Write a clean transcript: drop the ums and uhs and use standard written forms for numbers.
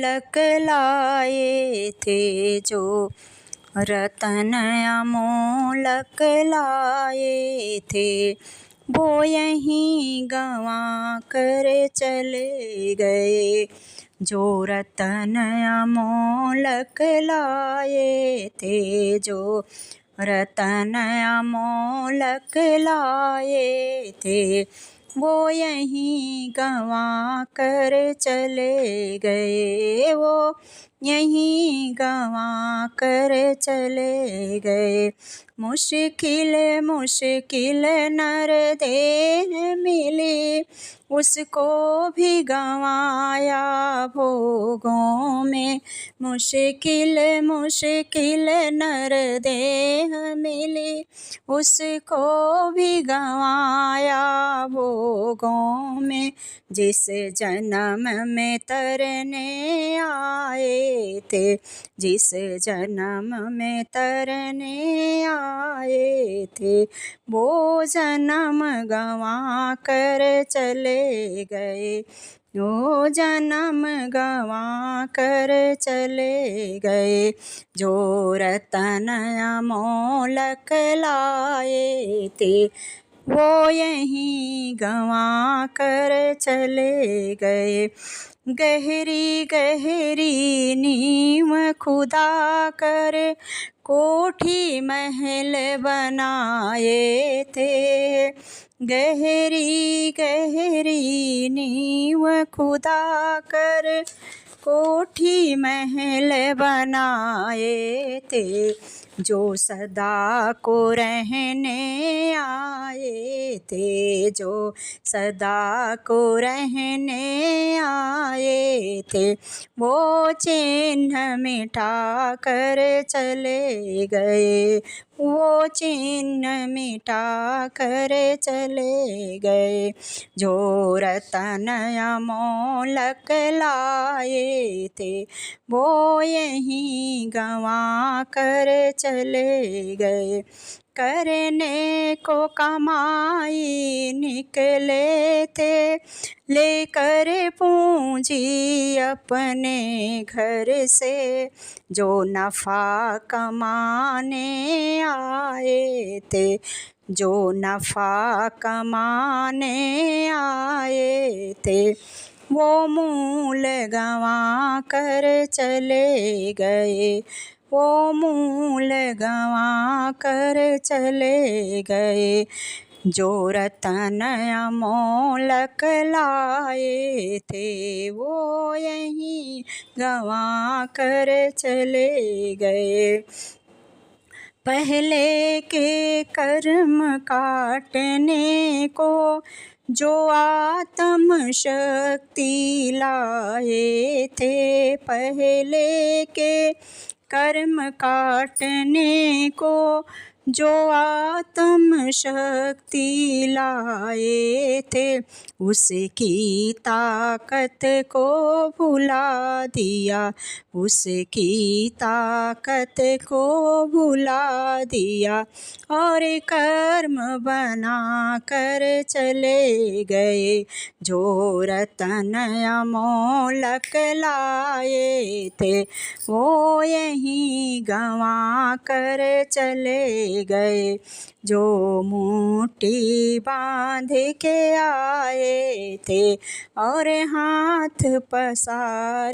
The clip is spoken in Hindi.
मोलक लाए थे, जो रतन अमोलक लाए थे, वो यहीं गंवा कर चले गए। जो रतन अमोलक लाए थे, जो रतन अमोलक लाए थे, वो यहीं गंवा कर चले गए। वो यहीं गंवा कर चले गए। मुश्किल मुश्किल नर देह मिली, उसको भी गंवाया भोगों में। मुश्किल मुश्किल नर देह मिली, उसको भी गंवाया भोगों में। जिस जन्म में तरने आए थे, जिस जन्म में तरने आए थे, वो जन्म गंवा कर चले गए। वो जन्म गंवा कर चले गए। जो रतन अमोलक लाए थे, वो यहीं गंवा कर चले गए। गहरी गहरी नींव खुदा कर कोठी महल बनाए थे। गहरी गहरी नींव खुदा कर कोठी महल बनाए थे, जो सदा को रहने आए थे, जो सदा को रहने आए थे, वो चिन्ह मिटा कर चले गए। वो चिन्ह मिटा कर चले गए। जो रतन अमोलक लाए थे, वो यहीं गंवा कर चले गए। करने को कमाई निकले थे, लेकर पूंजी अपने घर से। जो नफ़ा कमाने आए थे, जो नफ़ा कमाने आए थे, वो मूल गंवा कर चले गए। वो मूल गंवा कर चले गए। जो रतन अमोलक लाए थे, वो यहीं गंवा कर चले गए। पहले के कर्म काटने को जो आत्म शक्ति लाए थे, पहले के कर्म काटने को जो आत्म शक्ति लाए थे, उसकी ताकत को भुला दिया। उसकी ताकत को भुला दिया, और कर्म बना कर चले गए। जो रतन अमोलक लाए थे, वो यहीं गंवा कर चले गए। जो मुट्ठी बांध के आए थे, और हाथ पसार